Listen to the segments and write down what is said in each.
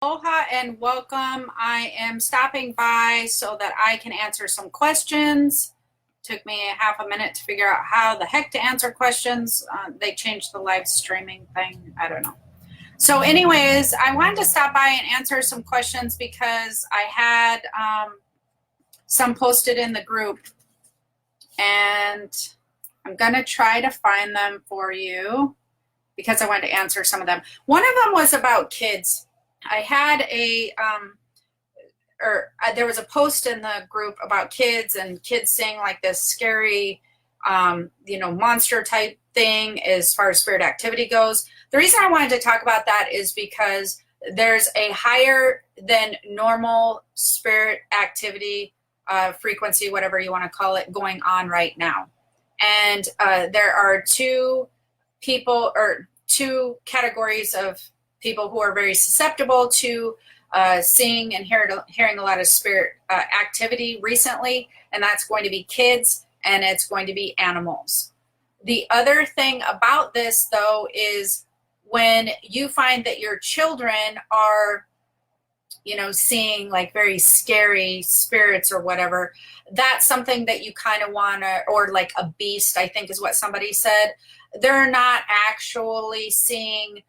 Aloha and welcome. I am stopping by so that I can answer some questions. Took me half a minute to figure out how the heck to answer questions. They changed the live streaming thing. I don't know. So anyways, I wanted to stop by and answer some questions because I had some posted in the group, and I'm going to try to find them for you because I wanted to answer some of them. One of them was about kids. I had there was a post in the group about kids and kids seeing like this scary, monster type thing as far as spirit activity goes. The reason I wanted to talk about that is because there's a higher than normal spirit activity, frequency, whatever you want to call it, going on right now. And there are two categories of people who are very susceptible to seeing and hearing a lot of spirit activity recently, and that's going to be kids and it's going to be animals. The other thing about this, though, is when you find that your children are, seeing like very scary spirits or whatever, that's something that you kind of want to, or like a beast, I think is what somebody said. They're not actually seeing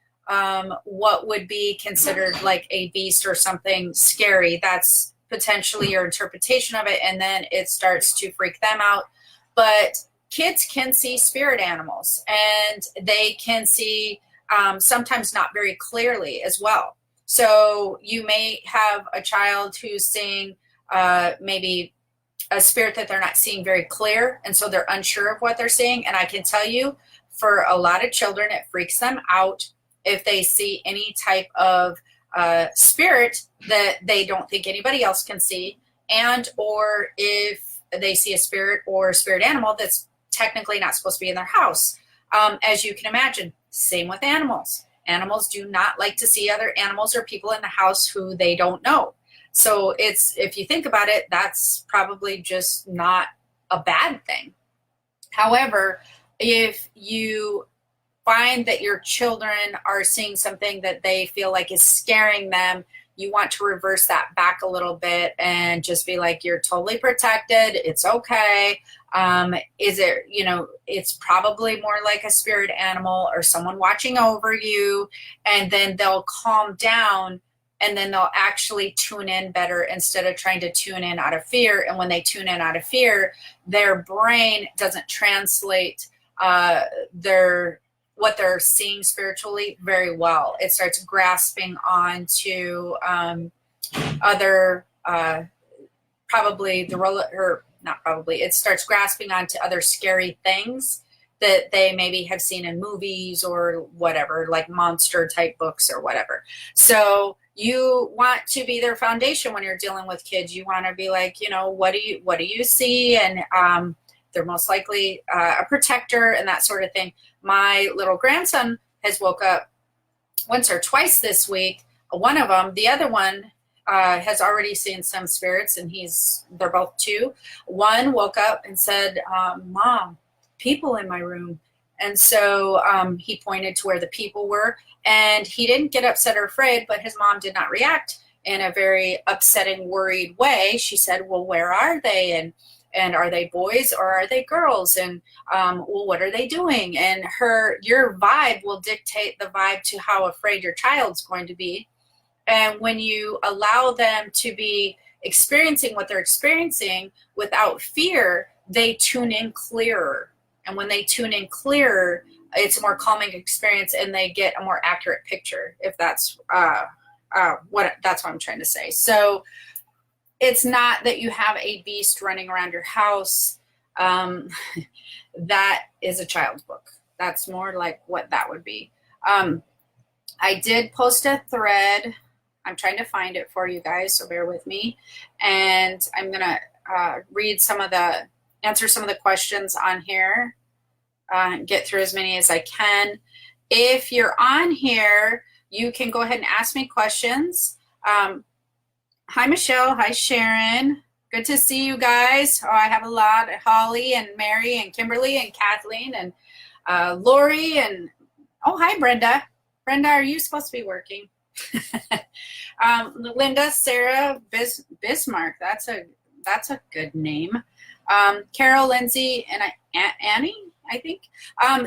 what would be considered like a beast or something scary. That's potentially your interpretation of it, and then it starts to freak them out. But kids can see spirit animals, and they can see sometimes not very clearly as well. So you may have a child who's seeing maybe a spirit that they're not seeing very clear, and so they're unsure of what they're seeing. And I can tell you, for a lot of children, it freaks them out if they see any type of spirit that they don't think anybody else can see, and or if they see a spirit or spirit animal that's technically not supposed to be in their house. As you can imagine, same with animals. Animals do not like to see other animals or people in the house who they don't know. So if you think about it, that's probably just not a bad thing. However, if you find that your children are seeing something that they feel like is scaring them, you want to reverse that back a little bit and just be like, you're totally protected. It's okay. It's probably more like a spirit animal or someone watching over you, and then they'll calm down, and then they'll actually tune in better instead of trying to tune in out of fear. And when they tune in out of fear, their brain doesn't translate what they're seeing spiritually very well. It starts grasping onto it starts grasping onto other scary things that they maybe have seen in movies or whatever, like monster type books or whatever. So you want to be their foundation when you're dealing with kids. You want to be like, what do you see? And they're most likely a protector and that sort of thing. My little grandson has woke up once or twice this week. One of them, the other one, has already seen some spirits, and they're both 2. One woke up and said, Mom, people in my room. And so he pointed to where the people were, and he didn't get upset or afraid, but his mom did not react in a very upsetting, worried way. She said, well, where are they? And are they boys or are they girls? And what are they doing? And your vibe will dictate the vibe to how afraid your child's going to be. And when you allow them to be experiencing what they're experiencing without fear, they tune in clearer. And when they tune in clearer, it's a more calming experience, and they get a more accurate picture, if that's what I'm trying to say. So it's not that you have a beast running around your house. That is a child's book. That's more like what that would be. I did post a thread. I'm trying to find it for you guys, so bear with me. And I'm going to answer some of the questions on here, get through as many as I can. If you're on here, you can go ahead and ask me questions. Hi, Michelle. Hi, Sharon. Good to see you guys. Oh, I have a lot. Holly and Mary and Kimberly and Kathleen and Lori and, oh, hi, Brenda. Brenda, are you supposed to be working? Linda, Sarah, Bismarck. That's a good name. Carol, Lindsay, and Annie, I think.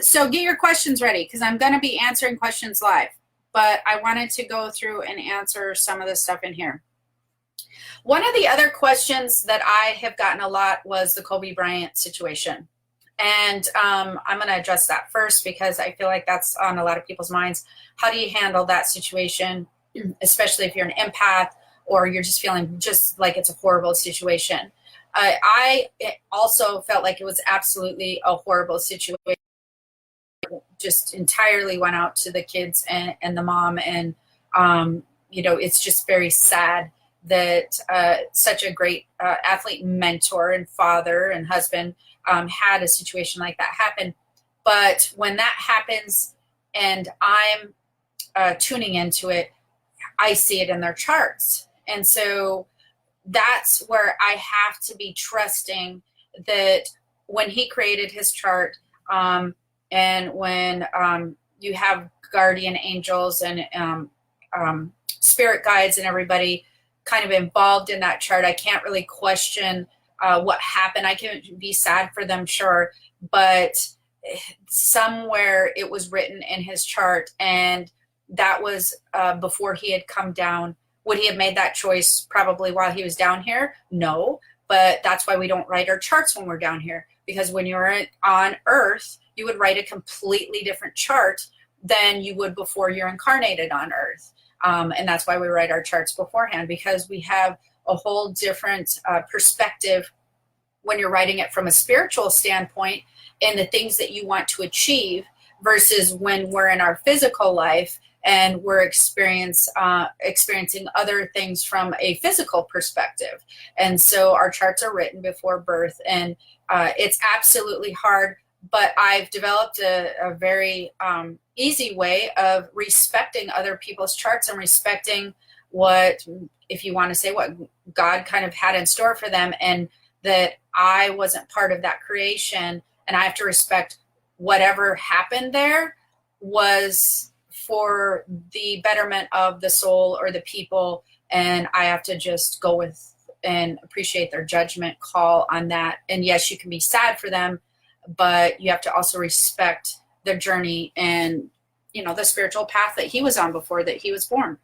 So get your questions ready because I'm going to be answering questions live. But I wanted to go through and answer some of the stuff in here. One of the other questions that I have gotten a lot was the Kobe Bryant situation. And I'm going to address that first because I feel like that's on a lot of people's minds. How do you handle that situation, especially if you're an empath or you're just feeling just like it's a horrible situation? I also felt like it was absolutely a horrible situation. Just entirely went out to the kids and the mom. And, it's just very sad that such a great athlete mentor and father and husband had a situation like that happen. But when that happens and I'm tuning into it, I see it in their charts. And so that's where I have to be trusting that when he created his chart, and when you have guardian angels and spirit guides and everybody kind of involved in that chart, I can't really question what happened. I can be sad for them, sure, but somewhere it was written in his chart, and that was before he had come down. Would he have made that choice probably while he was down here? No, but that's why we don't write our charts when we're down here, because when you're on Earth, you would write a completely different chart than you would before you're incarnated on Earth. And that's why we write our charts beforehand, because we have a whole different perspective when you're writing it from a spiritual standpoint and the things that you want to achieve versus when we're in our physical life and we're experiencing other things from a physical perspective. And so our charts are written before birth, and it's absolutely hard, but I've developed a very easy way of respecting other people's charts and respecting what, if you want to say, what God kind of had in store for them, and that I wasn't part of that creation, and I have to respect whatever happened there was for the betterment of the soul or the people, and I have to just go with and appreciate their judgment call on that. And yes, you can be sad for them, but you have to also respect their journey and, the spiritual path that he was on before that he was born.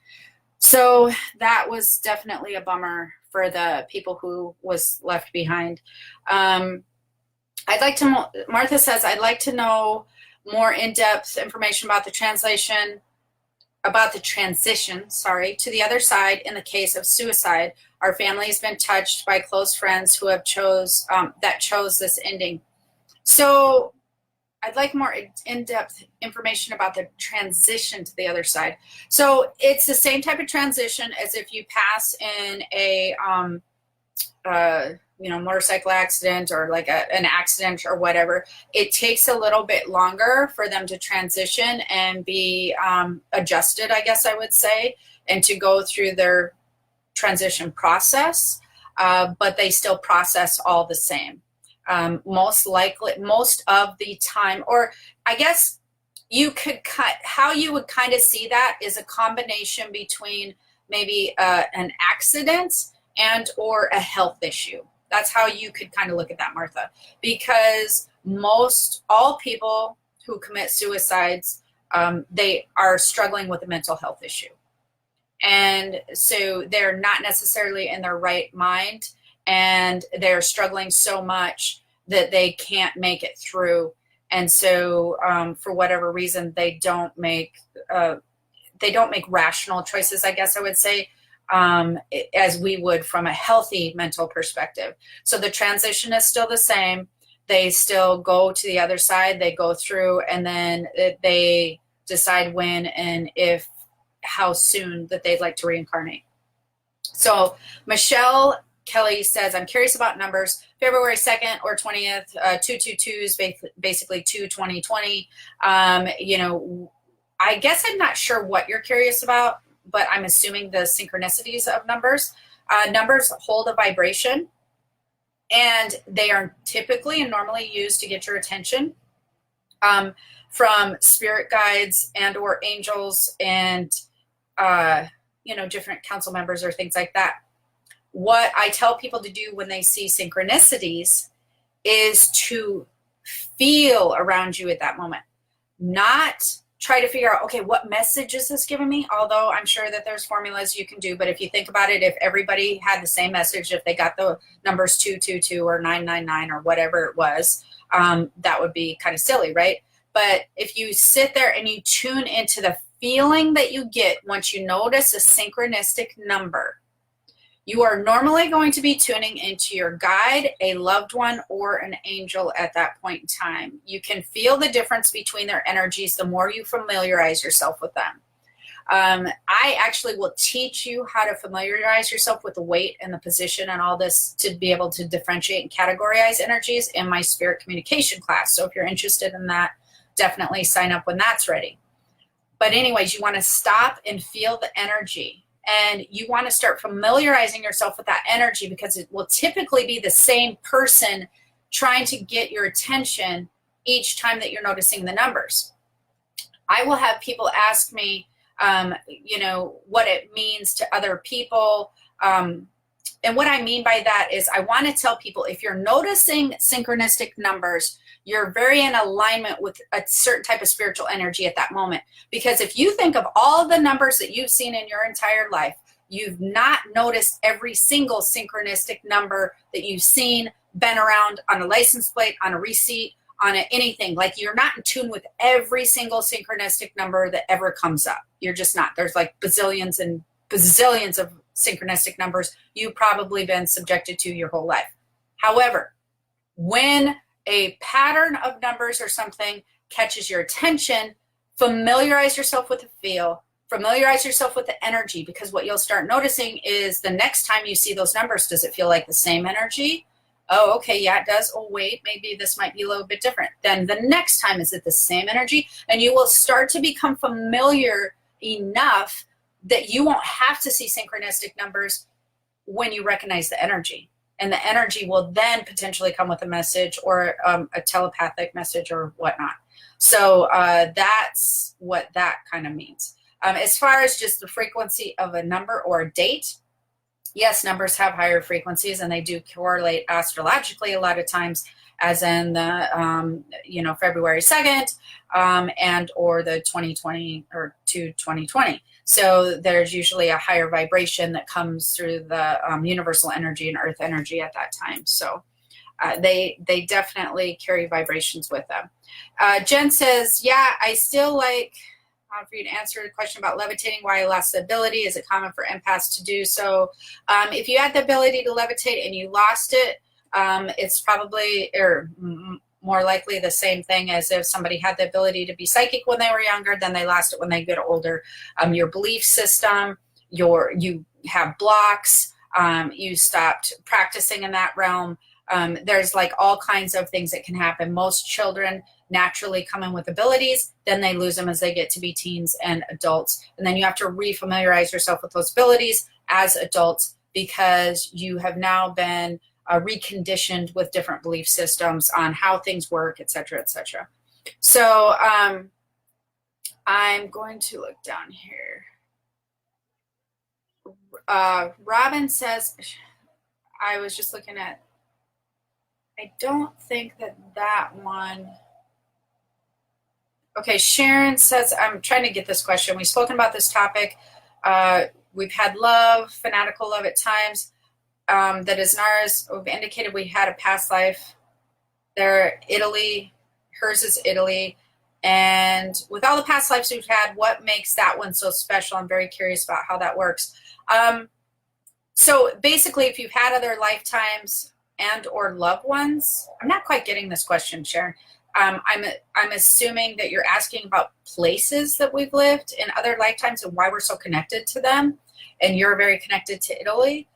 So that was definitely a bummer for the people who was left behind. Martha says, I'd like to know more in-depth information about the transition to the other side in the case of suicide. Our family has been touched by close friends who have chose this ending. So I'd like more in-depth information about the transition to the other side. So it's the same type of transition as if you pass in a motorcycle accident or like an accident or whatever. It takes a little bit longer for them to transition and be adjusted, I guess I would say, and to go through their transition process, but they still process all the same. Most of the time, or I guess how you would kind of see that is a combination between maybe an accident and or a health issue. That's how you could kind of look at that, Martha, because all people who commit suicides, they are struggling with a mental health issue. And so they're not necessarily in their right mind, and they're struggling so much that they can't make it through. And so for whatever reason, they don't make rational choices, I guess I would say, as we would from a healthy mental perspective. So the transition is still the same. They still go to the other side, they go through, and then they decide when and how soon that they'd like to reincarnate. So Michelle Kelly says, I'm curious about numbers. February 2nd or 20th, 222 is basically 2/20/20. I guess I'm not sure what you're curious about, but I'm assuming the synchronicities of numbers. Numbers hold a vibration, and they are typically and normally used to get your attention from spirit guides and or angels and different council members or things like that. What I tell people to do when they see synchronicities is to feel around you at that moment, not try to figure out, okay, what message is this giving me? Although I'm sure that there's formulas you can do, but if you think about it, if everybody had the same message, if they got the numbers 222 or 999 or whatever it was, that would be kind of silly, right? But if you sit there and you tune into the feeling that you get once you notice a synchronistic number, you are normally going to be tuning into your guide, a loved one, or an angel at that point in time. You can feel the difference between their energies the more you familiarize yourself with them. I actually will teach you how to familiarize yourself with the weight and the position and all this to be able to differentiate and categorize energies in my spirit communication class. So if you're interested in that, definitely sign up when that's ready. But anyways, you want to stop and feel the energy. And you want to start familiarizing yourself with that energy, because it will typically be the same person trying to get your attention each time that you're noticing the numbers. I will have people ask me, what it means to other people. And what I mean by that is I want to tell people, if you're noticing synchronistic numbers, you're very in alignment with a certain type of spiritual energy at that moment. Because if you think of all the numbers that you've seen in your entire life, you've not noticed every single synchronistic number that you've seen, been around on a license plate, on a receipt, on anything. Like, you're not in tune with every single synchronistic number that ever comes up. You're just not. There's like bazillions and bazillions of synchronistic numbers you've probably been subjected to your whole life. However, when a pattern of numbers or something catches your attention, familiarize yourself with the feel, familiarize yourself with the energy, because what you'll start noticing is the next time you see those numbers, does it feel like the same energy? Oh, okay, yeah, it does. Oh, wait, maybe this might be a little bit different. Then the next time, is it the same energy? And you will start to become familiar enough that you won't have to see synchronistic numbers when you recognize the energy. And the energy will then potentially come with a message or a telepathic message or whatnot. So that's what that kind of means. As far as just the frequency of a number or a date, yes, numbers have higher frequencies, and they do correlate astrologically a lot of times, as in the February 2nd and or the 2020 or to 2020. So there's usually a higher vibration that comes through the universal energy and earth energy at that time. So they definitely carry vibrations with them. Jen says, yeah, I still like for you to answer the question about levitating, why I lost the ability. Is it common for empaths to do so? If you had the ability to levitate and you lost it, it's probably, or more likely, the same thing as if somebody had the ability to be psychic when they were younger, then they lost it when they get older. Your belief system, you have blocks, you stopped practicing in that realm. There's like all kinds of things that can happen. Most children naturally come in with abilities, then they lose them as they get to be teens and adults. And then you have to refamiliarize yourself with those abilities as adults, because you have now been reconditioned with different belief systems on how things work, et cetera, et cetera. So I'm going to look down here. Robin says, I was just looking at, I don't think that one. Okay, Sharon says, I'm trying to get this question. We've spoken about this topic. We've had love, fanatical love at times. That is ours. We've indicated we had a past life. They're Italy. Hers is Italy. And with all the past lives we've had, what makes that one so special? I'm very curious about how that works. So basically, if you've had other lifetimes and or loved ones, I'm not quite getting this question, Sharon. I'm assuming that you're asking about places that we've lived in other lifetimes and why we're so connected to them. And you're very connected to Italy.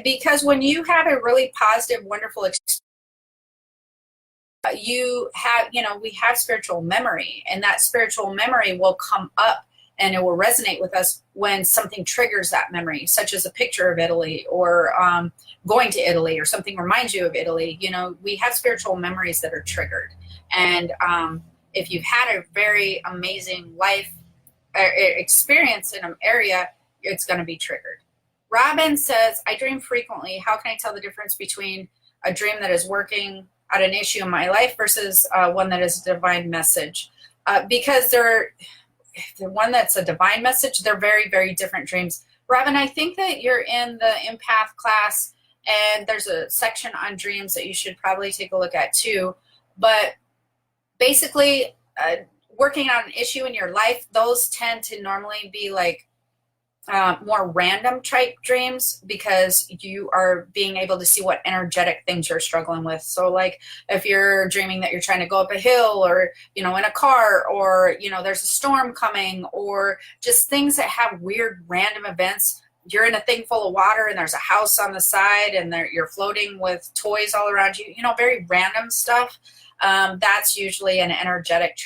Because when you have a really positive, wonderful experience, we have spiritual memory, and that spiritual memory will come up and it will resonate with us when something triggers that memory, such as a picture of Italy or going to Italy, or something reminds you of Italy. We have spiritual memories that are triggered. And if you've had a very amazing life experience in an area, it's going to be triggered. Robin says, I dream frequently. How can I tell the difference between a dream that is working at an issue in my life versus one that is a divine message? Because the one that's a divine message, they're very, very different dreams. Robin, I think that you're in the empath class, and there's a section on dreams that you should probably take a look at too. But basically, working on an issue in your life, those tend to normally be like more random type dreams, because you are being able to see what energetic things you're struggling with. So like if you're dreaming that you're trying to go up a hill, or, you know, in a car, or, you know, there's a storm coming, or just things that have weird random events. You're in a thing full of water and there's a house on the side, and you're floating with toys all around you, you know, very random stuff. That's usually an energetic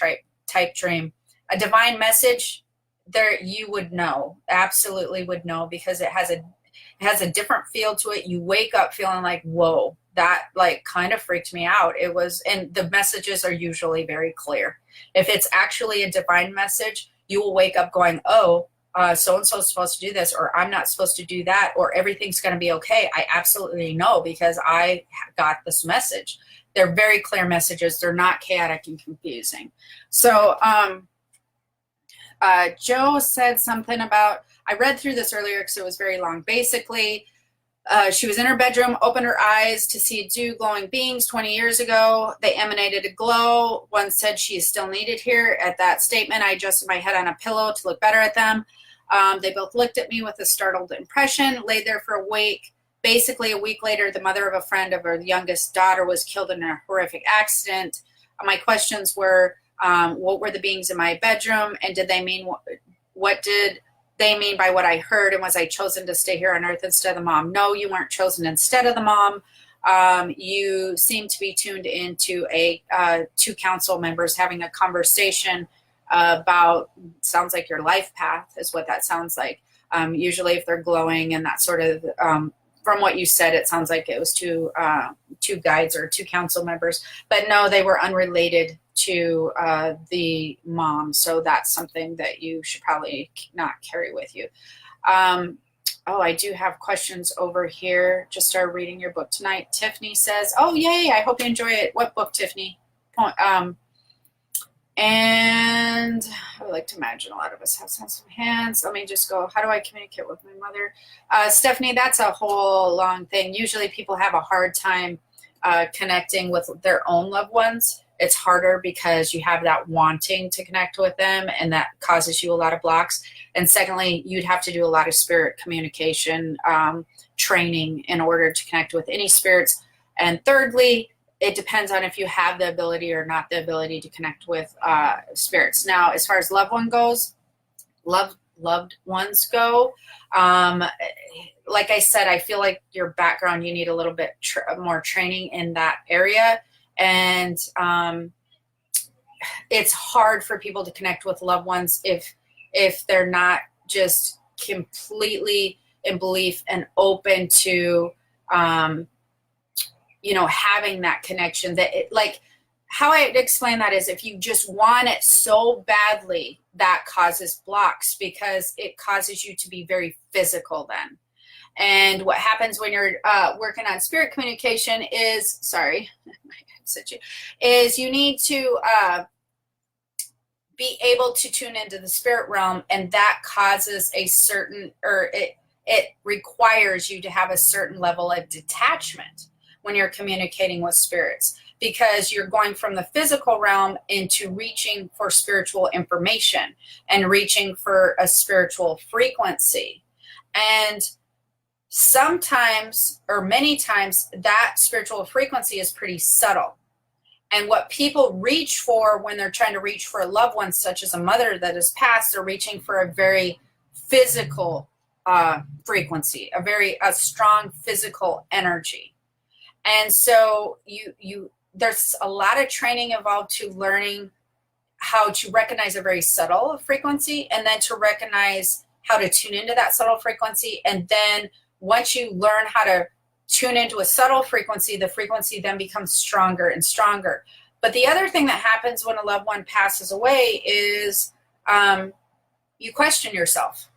type dream. A divine message, there you would know, absolutely would know, because it has a different feel to it. You wake up feeling like, whoa, that like kind of freaked me out. And the messages are usually very clear. If it's actually a divine message, you will wake up going, oh, so-and-so is supposed to do this, or I'm not supposed to do that, or everything's going to be okay. I absolutely know, because I got this message. They're very clear messages. They're not chaotic and confusing. So, Joe said something about, I read through this earlier because it was very long. Basically, she was in her bedroom, opened her eyes to see two glowing beings 20 years ago. They emanated a glow. One said she is still needed here. At that statement, I adjusted my head on a pillow to look better at them. They both looked at me with a startled impression, laid there for a week. Basically, a week later, the mother of a friend of her youngest daughter was killed in a horrific accident. My questions were, what were the beings in my bedroom, and did they mean what did they mean by what I heard, and was I chosen to stay here on earth instead of the mom? No, you weren't chosen instead of the mom. You seem to be tuned into two council members having a conversation about, sounds like your life path is what that sounds like. Usually if they're glowing and that sort of, from what you said, it sounds like it was two guides or two council members, but no, they were unrelated to the mom. So that's something that you should probably not carry with you. Oh, I do have questions over here. Just started reading your book tonight. Tiffany says, oh, yay, I hope you enjoy it. What book, Tiffany? And I would like to imagine a lot of us have sensitive hands. Let me just go, how do I communicate with my mother? Stephanie, that's a whole long thing. Usually people have a hard time connecting with their own loved ones. It's harder because you have that wanting to connect with them, and that causes you a lot of blocks. And secondly, you'd have to do a lot of spirit communication training in order to connect with any spirits. And thirdly, it depends on if you have the ability or not the ability to connect with spirits. Now, as far as loved ones go, like I said, I feel like your background, you need a little bit more training in that area. And it's hard for people to connect with loved ones if they're not just completely in belief and open to having that connection. That like how I explain that is, if you just want it so badly, that causes blocks, because it causes you to be very physical then. And what happens when you're working on spirit communication is, you need to be able to tune into the spirit realm, and that causes a certain, or it requires you to have a certain level of detachment when you're communicating with spirits, because you're going from the physical realm into reaching for spiritual information and reaching for a spiritual frequency. And sometimes, or many times, that spiritual frequency is pretty subtle. And what people reach for when they're trying to reach for a loved one, such as a mother that has passed, they're reaching for a very physical frequency, a strong physical energy. And so there's a lot of training involved to learning how to recognize a very subtle frequency, and then to recognize how to tune into that subtle frequency. And then once you learn how to tune into a subtle frequency, the frequency then becomes stronger and stronger. But the other thing that happens when a loved one passes away is you question yourself.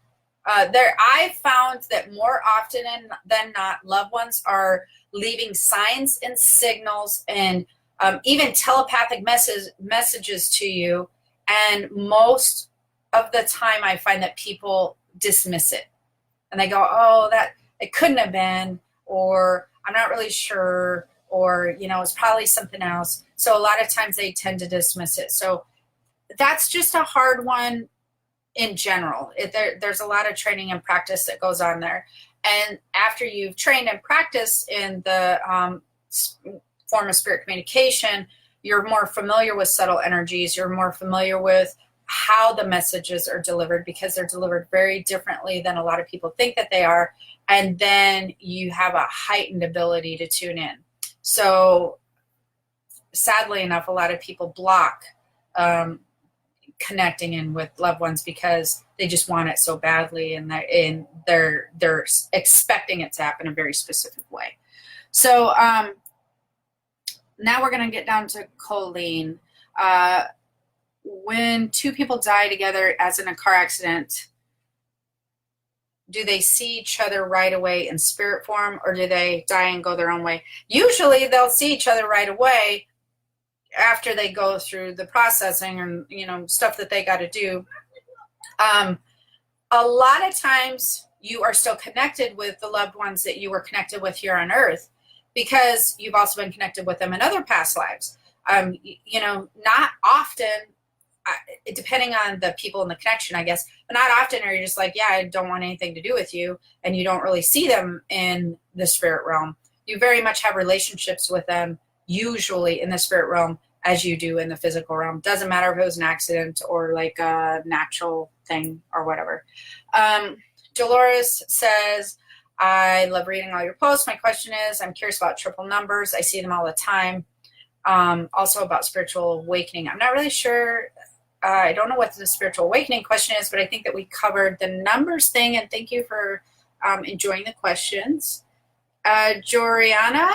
I found that more often than not, loved ones are leaving signs and signals and even telepathic messages to you. And most of the time, I find that people dismiss it. And they go, oh, that it couldn't have been, or I'm not really sure, or, it's probably something else. So a lot of times they tend to dismiss it. So that's just a hard one in general. There's a lot of training and practice that goes on there. And after you've trained and practiced in the form of spirit communication, you're more familiar with subtle energies. You're more familiar with how the messages are delivered, because they're delivered very differently than a lot of people think that they are. And then you have a heightened ability to tune in. So sadly enough, a lot of people block connecting in with loved ones because they just want it so badly, and they're expecting it to happen in a very specific way. So now we're going to get down to Colleen. When two people die together, as in a car accident, do they see each other right away in spirit form, or do they die and go their own way? Usually they'll see each other right away after they go through the processing and, stuff that they got to do. A lot of times you are still connected with the loved ones that you were connected with here on Earth, because you've also been connected with them in other past lives. Not often, depending on the people and the connection, I guess, but not often are you just like, yeah, I don't want anything to do with you, and you don't really see them in the spirit realm. You very much have relationships with them, usually in the spirit realm, as you do in the physical realm. Doesn't matter if it was an accident or like a natural thing or whatever. Dolores says, I love reading all your posts. My question is, I'm curious about triple numbers. I see them all the time. Also about spiritual awakening. I'm not really sure. I don't know what the spiritual awakening question is, but I think that we covered the numbers thing, and thank you for enjoying the questions. Joriana,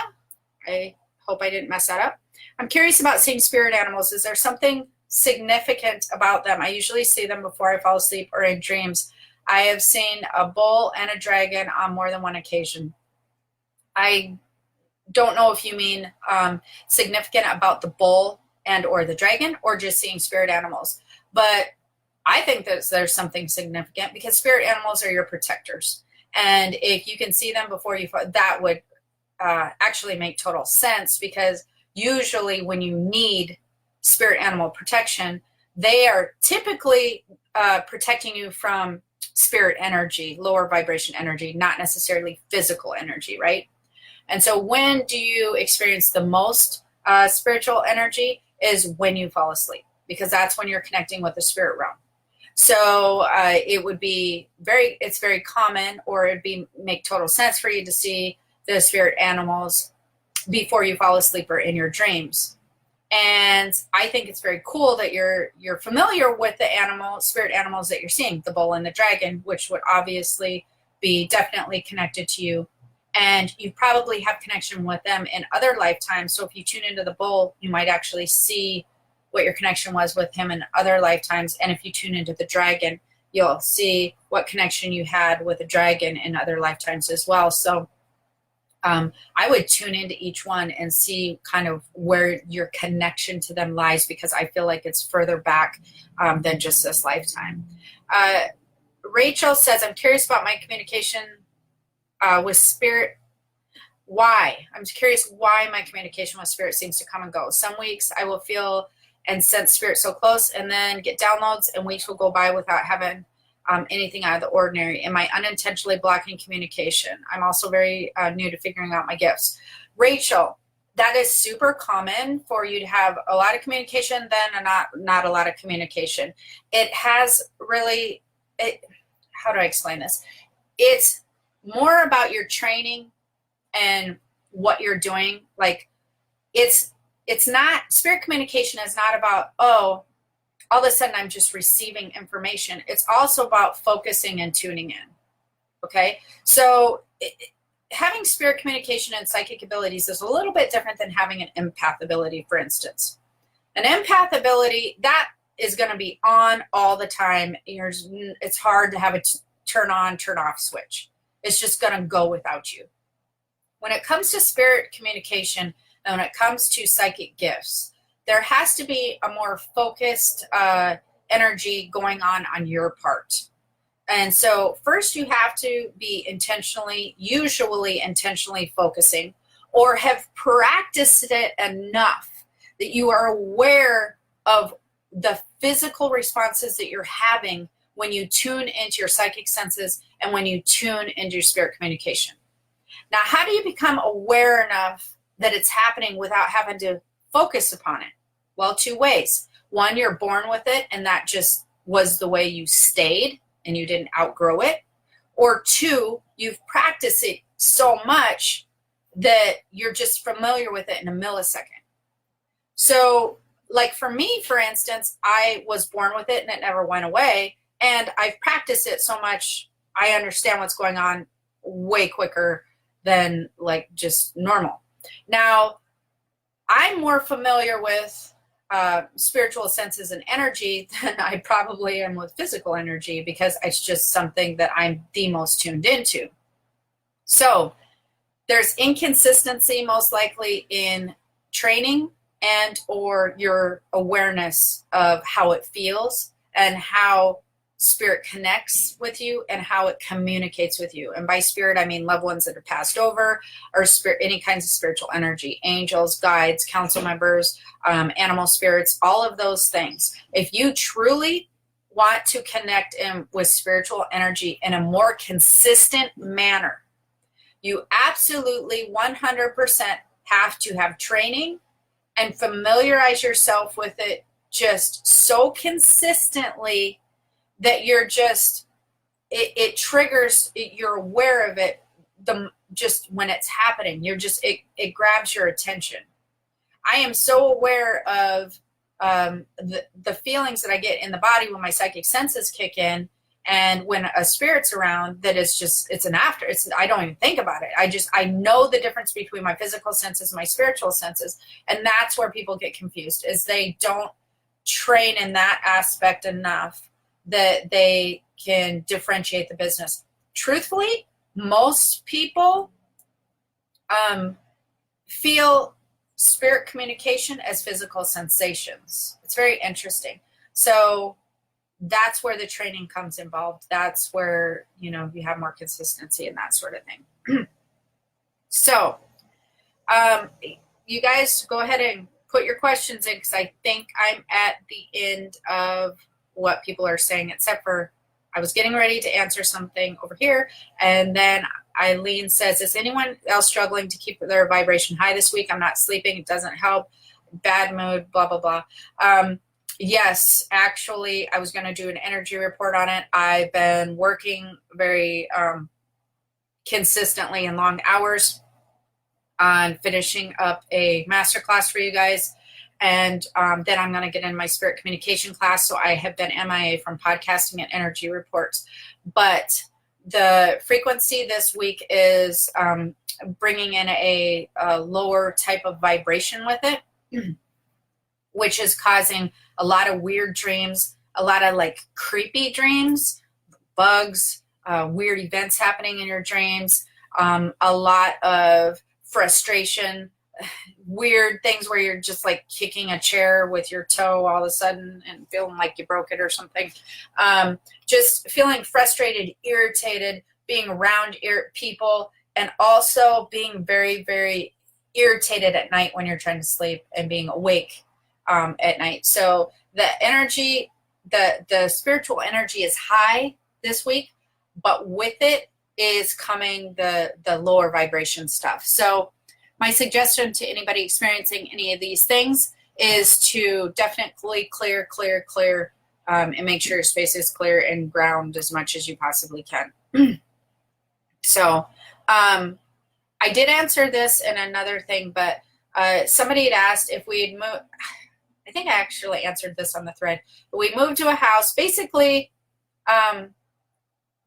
I hope I didn't mess that up. I'm curious about seeing spirit animals. Is there something significant about them? I usually see them before I fall asleep or in dreams. I have seen a bull and a dragon on more than one occasion. I don't know if you mean significant about the bull and or the dragon, or just seeing spirit animals. But I think that there's something significant, because spirit animals are your protectors. And if you can see them before you fall, that would actually make total sense, because usually when you need spirit animal protection, they are typically protecting you from spirit energy, lower vibration energy, not necessarily physical energy, right? And so when do you experience the most spiritual energy is when you fall asleep, because that's when you're connecting with the spirit realm. So it would be it's very common, or it'd make total sense for you to see the spirit animals before you fall asleep or in your dreams. And I think it's very cool that you're familiar with the spirit animals that you're seeing, the bull and the dragon, which would obviously be definitely connected to you. And you probably have connection with them in other lifetimes. So if you tune into the bull, you might actually see what your connection was with him in other lifetimes. And if you tune into the dragon, you'll see what connection you had with the dragon in other lifetimes as well. So I would tune into each one and see kind of where your connection to them lies, because I feel like it's further back than just this lifetime. Rachel says, I'm curious about my communication with spirit. Why? I'm curious why my communication with spirit seems to come and go. Some weeks I will feel and sense spirit so close, and then get downloads, and weeks will go by without having anything out of the ordinary. Am I unintentionally blocking communication? I'm also very new to figuring out my gifts. Rachel, that is super common for you to have a lot of communication then and not a lot of communication. It has really, how do I explain this? It's more about your training and what you're doing. Like it's not, spirit communication is not about, oh, all of a sudden I'm just receiving information. It's also about focusing and tuning in. Okay. So having spirit communication and psychic abilities is a little bit different than having an empath ability, for instance. An empath ability, that is going to be on all the time. It's hard to have a turn on, turn off switch. It's just going to go without you. When it comes to spirit communication and when it comes to psychic gifts, there has to be a more focused energy going on your part. And so first you have to be usually intentionally focusing, or have practiced it enough that you are aware of the physical responses that you're having when you tune into your psychic senses and when you tune into your spirit communication. Now, how do you become aware enough that it's happening without having to focus upon it? Well, two ways. One, you're born with it, and that just was the way you stayed and you didn't outgrow it. Or two, you've practiced it so much that you're just familiar with it in a millisecond. So, like for me, for instance, I was born with it and it never went away. And I've practiced it so much, I understand what's going on way quicker than like just normal. Now, I'm more familiar with spiritual senses and energy than I probably am with physical energy, because it's just something that I'm the most tuned into. So there's inconsistency most likely in training and or your awareness of how it feels and how spirit connects with you and how it communicates with you. And by spirit, I mean loved ones that have passed over, or spirit, any kinds of spiritual energy, angels, guides, council members, animal spirits, all of those things. If you truly want to connect in with spiritual energy in a more consistent manner, you absolutely 100% have to have training and familiarize yourself with it just so consistently that you're just, it triggers, you're aware of it just when it's happening. You're just, it grabs your attention. I am so aware of the feelings that I get in the body when my psychic senses kick in, and when a spirit's around, that it's just, I don't even think about it. I know the difference between my physical senses and my spiritual senses. And that's where people get confused, is they don't train in that aspect enough that they can differentiate the business. Truthfully, most people feel spirit communication as physical sensations. It's very interesting. So that's where the training comes involved. That's where, you have more consistency and that sort of thing. So you guys go ahead and put your questions in, because I think I'm at the end of what people are saying, except for I was getting ready to answer something over here. And then Eileen says, is anyone else struggling to keep their vibration high this week? I'm not sleeping. It doesn't help. Bad mood, blah, blah, blah. Yes, actually, I was going to do an energy report on it. I've been working very consistently in long hours on finishing up a masterclass for you guys. And then I'm going to get in my spirit communication class. So I have been MIA from podcasting and energy reports. But the frequency this week is bringing in a lower type of vibration with it, which is causing a lot of weird dreams, a lot of like creepy dreams, bugs, weird events happening in your dreams, a lot of frustration, weird things where you're just like kicking a chair with your toe all of a sudden and feeling like you broke it or something. Just feeling frustrated, irritated, being around people, and also being very, very irritated at night when you're trying to sleep and being awake at night. So the energy, the spiritual energy is high this week, but with it is coming the lower vibration stuff. So my suggestion to anybody experiencing any of these things is to definitely clear, and make sure your space is clear and ground as much as you possibly can. So I did answer this in another thing, but somebody had asked if we'd moved. I think I actually answered this on the thread. But we moved to a house. Basically,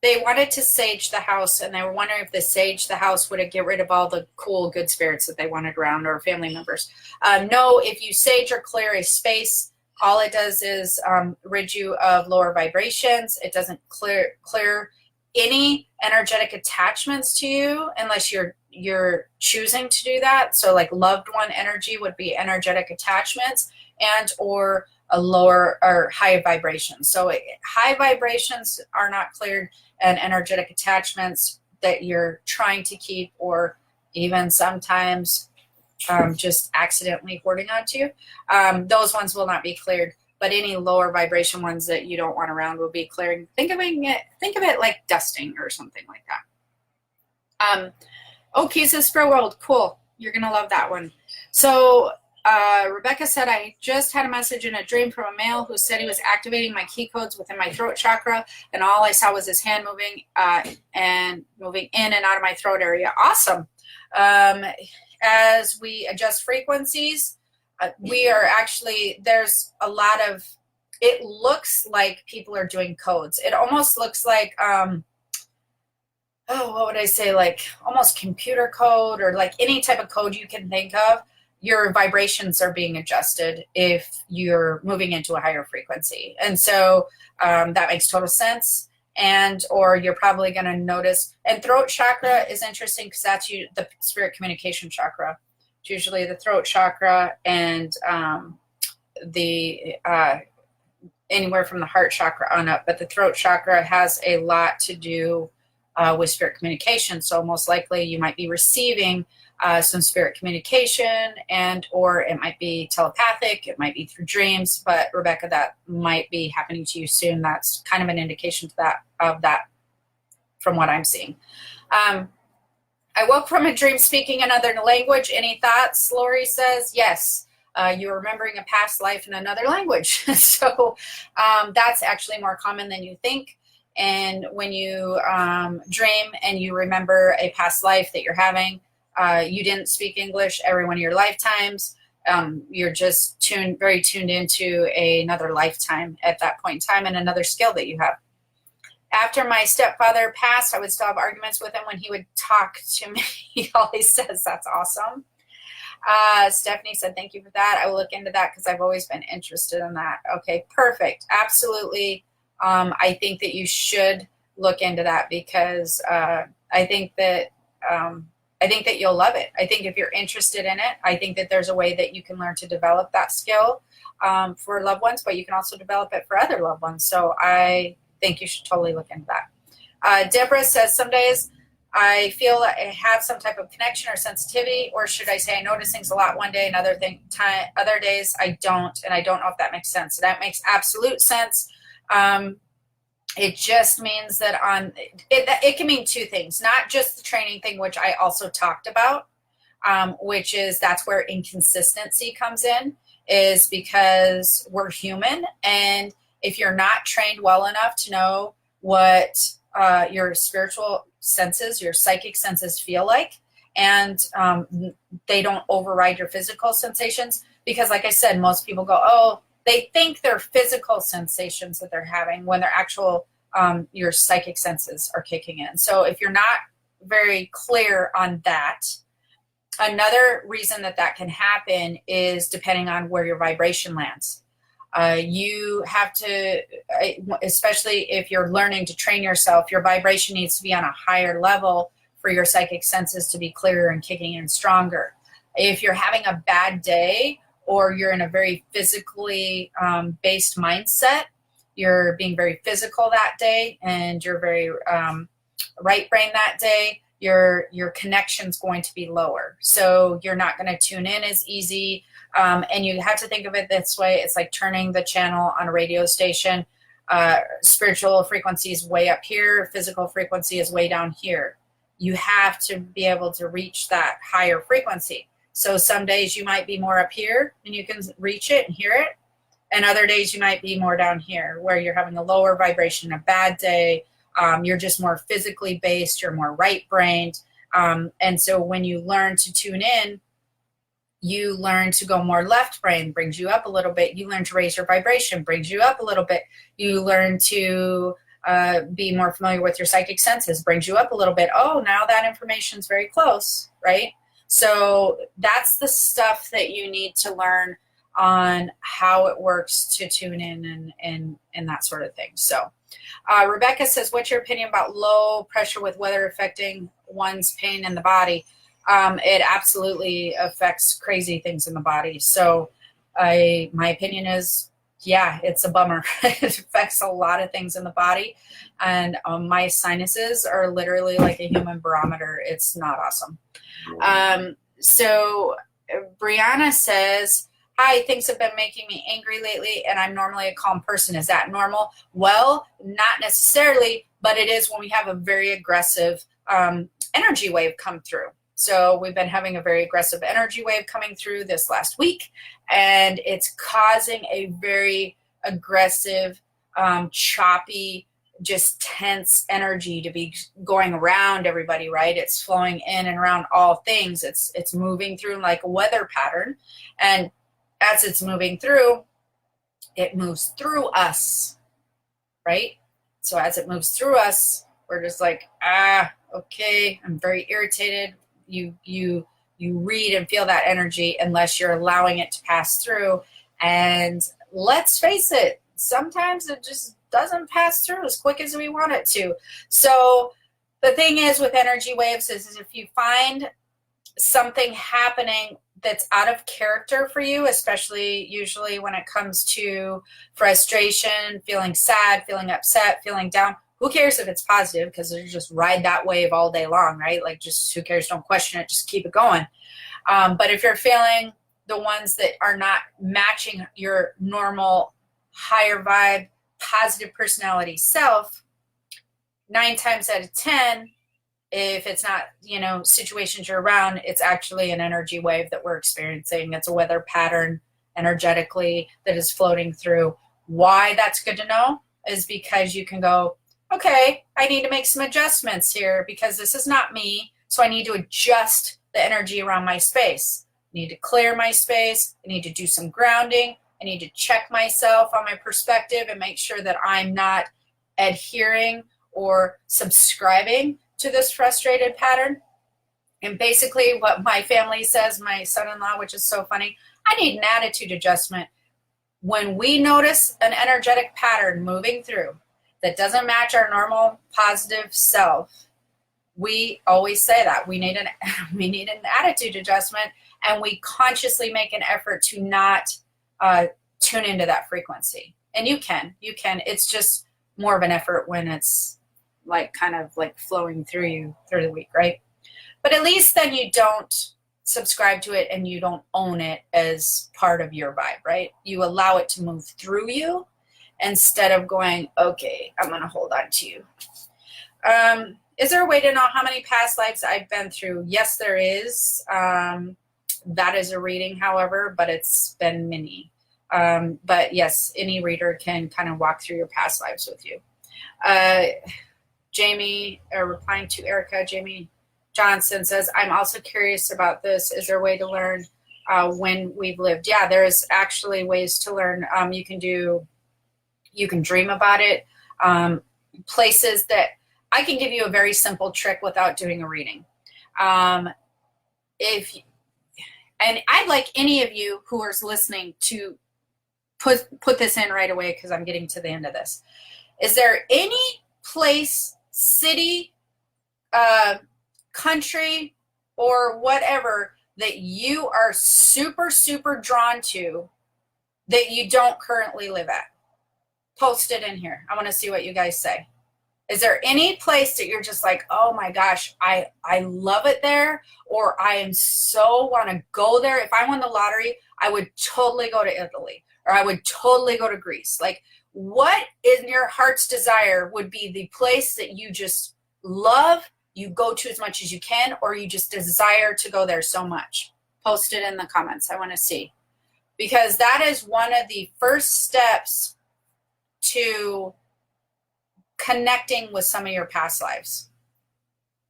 they wanted to sage the house, and they were wondering if the sage the house would get rid of all the cool, good spirits that they wanted around, or family members. No, if you sage or clear a space, All it does is rid you of lower vibrations. It doesn't clear any energetic attachments to you unless you're choosing to do that. So like loved one energy would be energetic attachments and or a lower or high vibrations. So high vibrations are not cleared, and energetic attachments that you're trying to keep or even sometimes just accidentally hoarding onto, those ones will not be cleared. But any lower vibration ones that you don't want around will be clearing. Think of it like dusting or something like that. Oh, Keys of Spirit World, cool. You're gonna love that one. So Rebecca said, I just had a message in a dream from a male who said he was activating my key codes within my throat chakra, and all I saw was his hand moving and moving in and out of my throat area. Awesome. As we adjust frequencies, we are actually, there's a lot of, it looks like people are doing codes. It almost looks like, what would I say, like almost computer code or like any type of code you can think of. Your vibrations are being adjusted if you're moving into a higher frequency. And so that makes total sense. And or you're probably going to notice, and throat chakra is interesting because that's the spirit communication chakra. It's usually the throat chakra and the anywhere from the heart chakra on up, but the throat chakra has a lot to do with spirit communication. So most likely you might be receiving some spirit communication, and or it might be telepathic, it might be through dreams. But Rebecca, that might be happening to you soon. That's kind of an indication of that from what I'm seeing. I woke from a dream speaking another language. Any thoughts? Lori says yes. You're remembering a past life in another language. So that's actually more common than you think. And when you dream and you remember a past life that you're having, you didn't speak English every one of your lifetimes. You're just very tuned into another lifetime at that point in time and another skill that you have. After my stepfather passed, I would still have arguments with him when he would talk to me. He always says, that's awesome. Stephanie said, thank you for that. I will look into that because I've always been interested in that. Okay, perfect. Absolutely. I think that you should look into that because I think that you'll love it. I think if you're interested in it, I think that there's a way that you can learn to develop that skill for loved ones, but you can also develop it for other loved ones. So I think you should totally look into that. Deborah says, some days I feel I have some type of connection or sensitivity, or should I say I notice things a lot one day and other days I don't, and I don't know if that makes sense. So that makes absolute sense. It just means that it can mean two things, not just the training thing, which I also talked about, which is that's where inconsistency comes in, is because we're human. And if you're not trained well enough to know what your spiritual senses, your psychic senses feel like, and they don't override your physical sensations, because like I said, most people go, oh, they think they're physical sensations that they're having when their actual, your psychic senses are kicking in. So if you're not very clear on that, another reason that can happen is depending on where your vibration lands. You have to, especially if you're learning to train yourself, your vibration needs to be on a higher level for your psychic senses to be clearer and kicking in stronger. If you're having a bad day, or you're in a very physically based mindset, you're being very physical that day, and you're very right brain that day, your connection's going to be lower. So you're not going to tune in as easy. And you have to think of it this way. It's like turning the channel on a radio station. Spiritual frequency is way up here. Physical frequency is way down here. You have to be able to reach that higher frequency. So some days you might be more up here and you can reach it and hear it. And other days you might be more down here where you're having a lower vibration, a bad day. You're just more physically based. You're more right-brained. And so when you learn to tune in, you learn to go more left brain, brings you up a little bit. You learn to raise your vibration, brings you up a little bit. You learn to be more familiar with your psychic senses, brings you up a little bit. Oh, now that information is very close, right? So that's the stuff that you need to learn on how it works to tune in and that sort of thing. So Rebecca says, what's your opinion about low pressure with weather affecting one's pain in the body? It absolutely affects crazy things in the body. So my opinion is, yeah, it's a bummer. It affects a lot of things in the body. And my sinuses are literally like a human barometer. It's not awesome. So Brianna says, hi, things have been making me angry lately, and I'm normally a calm person. Is that normal? Well, not necessarily, but it is when we have a very aggressive energy wave come through. So we've been having a very aggressive energy wave coming through this last week, and it's causing a very aggressive, choppy, just tense energy to be going around everybody, right? It's flowing in and around all things. It's moving through like a weather pattern, and as it's moving through, it moves through us, right? So as it moves through us, we're just like, okay, I'm very irritated. You read and feel that energy unless you're allowing it to pass through. And let's face it, sometimes it just doesn't pass through as quick as we want it to. So the thing is with energy waves is if you find something happening that's out of character for you, especially usually when it comes to frustration, feeling sad, feeling upset, feeling down, who cares if it's positive, because you just ride that wave all day long, right? Like, just who cares? Don't question it. Just keep it going. But if you're feeling the ones that are not matching your normal higher vibe, positive personality self, 9 times out of 10, if it's not, situations you're around, it's actually an energy wave that we're experiencing. It's a weather pattern energetically that is floating through. Why that's good to know is because you can go, okay, I need to make some adjustments here because this is not me. So I need to adjust the energy around my space. I need to clear my space. I need to do some grounding. I need to check myself on my perspective and make sure that I'm not adhering or subscribing to this frustrated pattern. And basically what my family says, my son-in-law, which is so funny, I need an attitude adjustment. When we notice an energetic pattern moving through that doesn't match our normal positive self, we always say that we need an attitude adjustment, and we consciously make an effort to not tune into that frequency. And you can, it's just more of an effort when it's like kind of like flowing through you through the week, right? But at least then you don't subscribe to it and you don't own it as part of your vibe, right? You allow it to move through you instead of going, okay, I'm going to hold on to you. Is there a way to know how many past lives I've been through? Yes, there is. That is a reading, however, but it's been many. But yes, any reader can kind of walk through your past lives with you. Jamie, replying to Erica, Jamie Johnson says, I'm also curious about this. Is there a way to learn when we've lived? Yeah, there's actually ways to learn. You can dream about it. Places that I can give you a very simple trick without doing a reading. And I'd like any of you who are listening to put this in right away because I'm getting to the end of this. Is there any place, city, country, or whatever that you are super, super drawn to that you don't currently live at? Post it in here. I want to see what you guys say. Is there any place that you're just like, oh my gosh, I love it there, or I am so want to go there? If I won the lottery, I would totally go to Italy, or I would totally go to Greece. Like, what in your heart's desire would be the place that you just love, you go to as much as you can, or you just desire to go there so much? Post it in the comments. I want to see. Because that is one of the first steps to connecting with some of your past lives.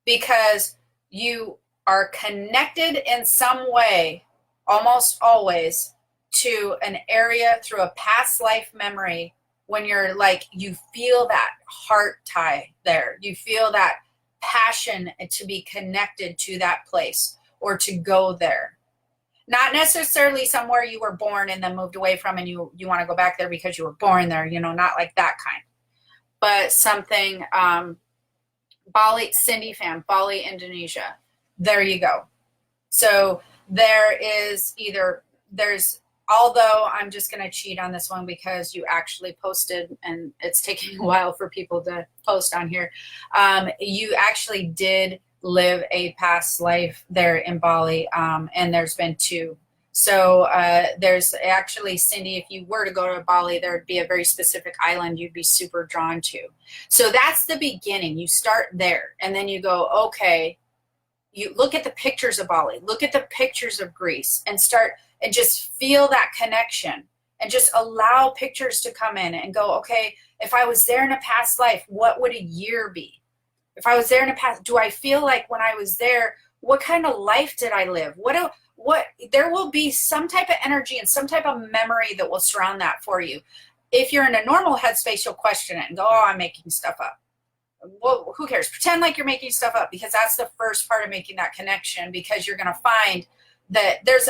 Because you are connected in some way, almost always, to an area through a past life memory. When you're like, you feel that heart tie there. You feel that passion to be connected to that place or to go there. Not necessarily somewhere you were born and then moved away from and you want to go back there because you were born there, you know, not like that kind. But something, Bali, Cindy fan, Bali, Indonesia. There you go. So there is although I'm just going to cheat on this one because you actually posted and it's taking a while for people to post on here. You actually did live a past life there in Bali, and there's been 2. So there's actually, Cindy, if you were to go to Bali, there would be a very specific island you'd be super drawn to. So that's the beginning. You start there, and then you go, okay, you look at the pictures of Bali, look at the pictures of Greece, and start and just feel that connection, and just allow pictures to come in and go, okay, if I was there in a past life, what would a year be? If I was there in a past, do I feel like when I was there, what kind of life did I live? There will be some type of energy and some type of memory that will surround that for you. If you're in a normal headspace, you'll question it and go, oh, I'm making stuff up. Well, who cares? Pretend like you're making stuff up, because that's the first part of making that connection, because you're going to find that this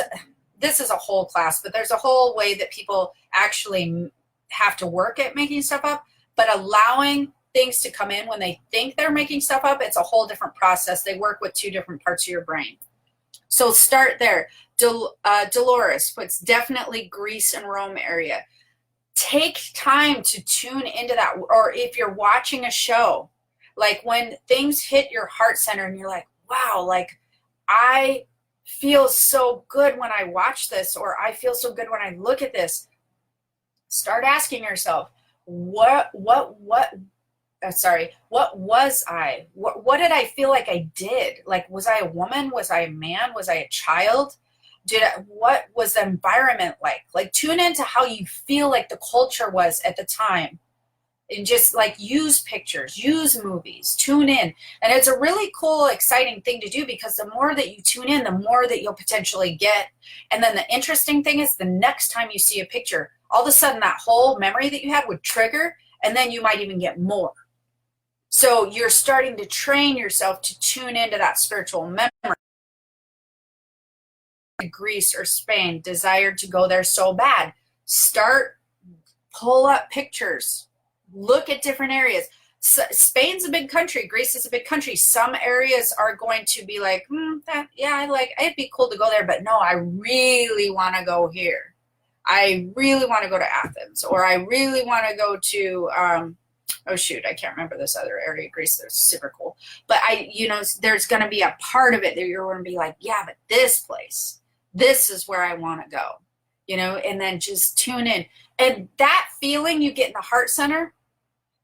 is a whole class, but there's a whole way that people actually have to work at making stuff up, but allowing things to come in when they think they're making stuff up, it's a whole different process. They work with 2 different parts of your brain. So start there. Dolores puts definitely Greece and Rome area. Take time to tune into that. Or if you're watching a show, like when things hit your heart center and you're like, wow, like I feel so good when I watch this, or I feel so good when I look at this. Start asking yourself, what was I? What did I feel like I did? Like, was I a woman? Was I a man? Was I a child? What was the environment like? Like, tune into how you feel like the culture was at the time. And just like use pictures, use movies, tune in. And it's a really cool, exciting thing to do, because the more that you tune in, the more that you'll potentially get. And then the interesting thing is, the next time you see a picture, all of a sudden that whole memory that you had would trigger, and then you might even get more. So you're starting to train yourself to tune into that spiritual memory. Greece or Spain, desired to go there so bad. Pull up pictures. Look at different areas. So Spain's a big country. Greece is a big country. Some areas are going to be like, it'd be cool to go there, but no, I really want to go here. I really want to go to Athens, or I really want to go to, I can't remember this other area of Greece that's super cool. But there's going to be a part of it that you're going to be like, yeah, but this place, this is where I want to go, and then just tune in. And that feeling you get in the heart center,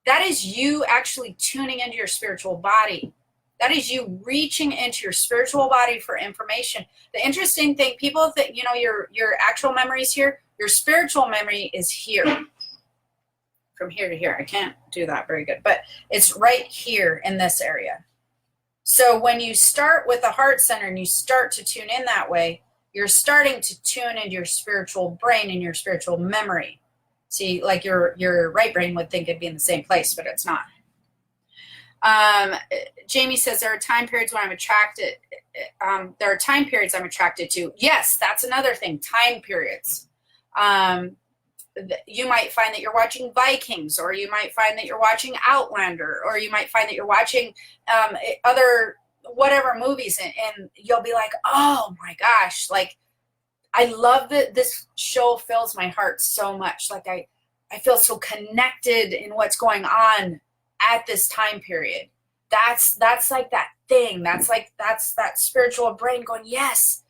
that is you actually tuning into your spiritual body. That is you reaching into your spiritual body for information. The interesting thing, people think, your actual memory is here. Your spiritual memory is here. From here to here. I can't do that very good, but it's right here in this area. So when you start with the heart center and you start to tune in that way, you're starting to tune into your spiritual brain and your spiritual memory. See, like your right brain would think it'd be in the same place, but it's not. Jamie says there are time periods when I'm attracted. There are time periods I'm attracted to. Yes, that's another thing. Time periods. You might find that you're watching Vikings, or you might find that you're watching Outlander, or you might find that you're watching other whatever movies, and you'll be like, oh my gosh, like I love that this show fills my heart so much. Like I feel so connected in what's going on at this time period. That's like that thing. That's that spiritual brain going, yes,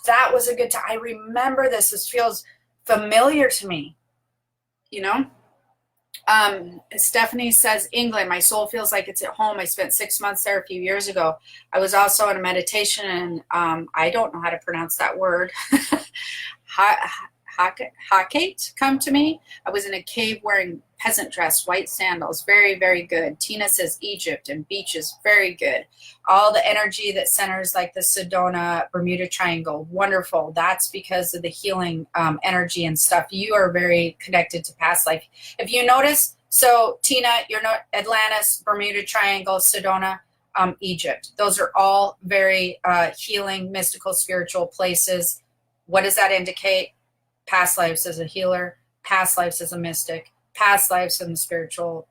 that was a good time. I remember this. This feels familiar to me, Stephanie says, England, my soul feels like it's at home. I spent 6 months there a few years ago. I was also in a meditation, and I don't know how to pronounce that word. Hakate come to me. I was in a cave wearing peasant dress, white sandals. Very, very good. Tina says Egypt and beaches. Very good. All the energy that centers like the Sedona, Bermuda Triangle. Wonderful. That's because of the healing energy and stuff. You are very connected to past life. If you notice, so Tina, you're not Atlantis, Bermuda Triangle, Sedona, Egypt. Those are all very healing, mystical, spiritual places. What does that indicate? Past lives as a healer, past lives as a mystic, past lives in the spiritual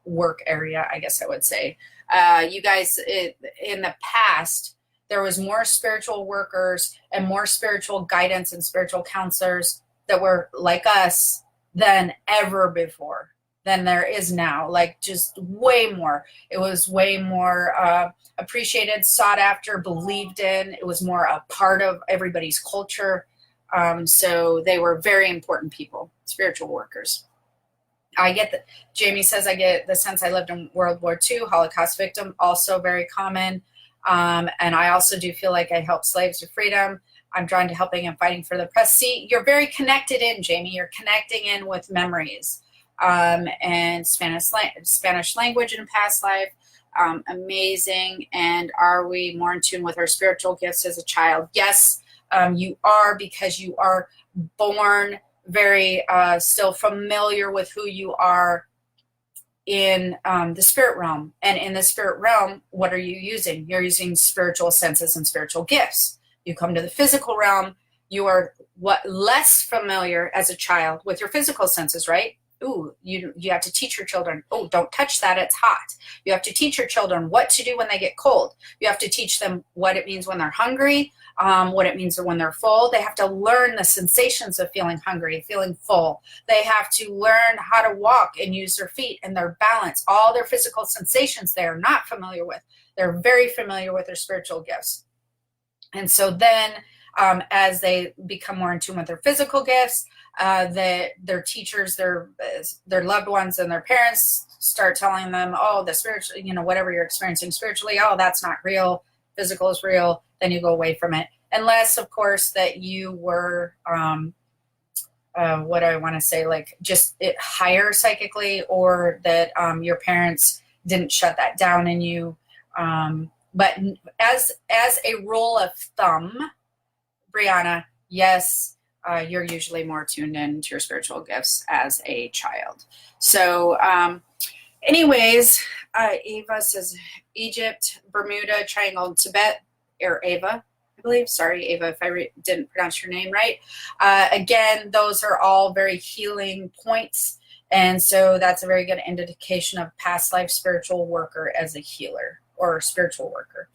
work area, I guess I would say. You guys, in the past, there was more spiritual workers and more spiritual guidance and spiritual counselors that were like us than ever before, than there is now. Like, just way more. It was way more appreciated, sought after, believed in. It was more a part of everybody's culture. So they were very important people, spiritual workers. Jamie says, I get the sense I lived in World War II, Holocaust victim, also very common. And I also do feel like I help slaves to freedom. I'm drawn to helping and fighting for the press. See, you're very connected in, Jamie. You're connecting in with memories and Spanish language in past life. Amazing. And are we more in tune with our spiritual gifts as a child? Yes, you are, because you are born very still familiar with who you are in the spirit realm. And in the spirit realm, what are you using? You're using spiritual senses and spiritual gifts. You come to the physical realm, you are less familiar as a child with your physical senses, right? Ooh, you have to teach your children, oh, don't touch that, it's hot. You have to teach your children what to do when they get cold. You have to teach them what it means when they're hungry, what it means when they're full. They have to learn the sensations of feeling hungry, feeling full. They have to learn how to walk and use their feet and their balance, all their physical sensations they are not familiar with. They're very familiar with their spiritual gifts. And so then as they become more in tune with their physical gifts, their teachers, their loved ones and their parents start telling them, oh, the spiritual, whatever you're experiencing spiritually, oh, that's not real. Physical is real. Then you go away from it. Unless, of course, that you were, what do I want to say, like just higher psychically, or that your parents didn't shut that down in you. But as a rule of thumb, Brianna, yes, you're usually more tuned in to your spiritual gifts as a child. So anyways, Ava says Egypt, Bermuda Triangle, Tibet, or Ava, I believe. Sorry, Ava, if I didn't pronounce your name right. Again, those are all very healing points. And so that's a very good indication of past life spiritual worker as a healer or spiritual worker.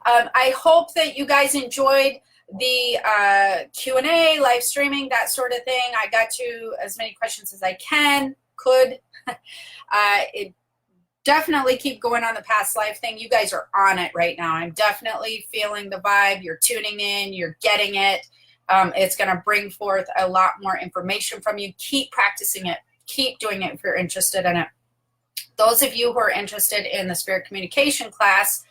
I hope that you guys enjoyed the Q&A, live streaming, that sort of thing. I got to as many questions as I could. Definitely keep going on the past life thing. You guys are on it right now. I'm definitely feeling the vibe. You're tuning in. You're getting it. It's going to bring forth a lot more information from you. Keep practicing it. Keep doing it if you're interested in it. Those of you who are interested in the spirit communication class,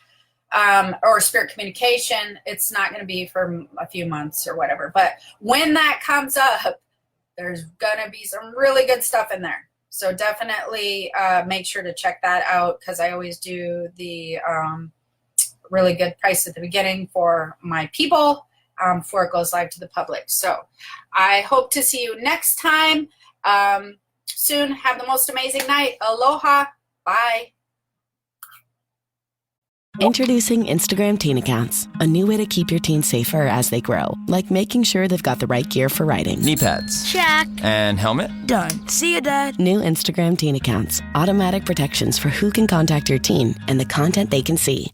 or spirit communication, it's not going to be for a few months or whatever. But when that comes up, there's going to be some really good stuff in there. So definitely make sure to check that out, because I always do the really good price at the beginning for my people before it goes live to the public. So I hope to see you next time soon. Have the most amazing night. Aloha. Bye. Introducing Instagram teen accounts, a new way to keep your teens safer as they grow, like making sure they've got the right gear for riding. Knee pads. Check. And helmet. Done. See you, Dad. New Instagram teen accounts, automatic protections for who can contact your teen and the content they can see.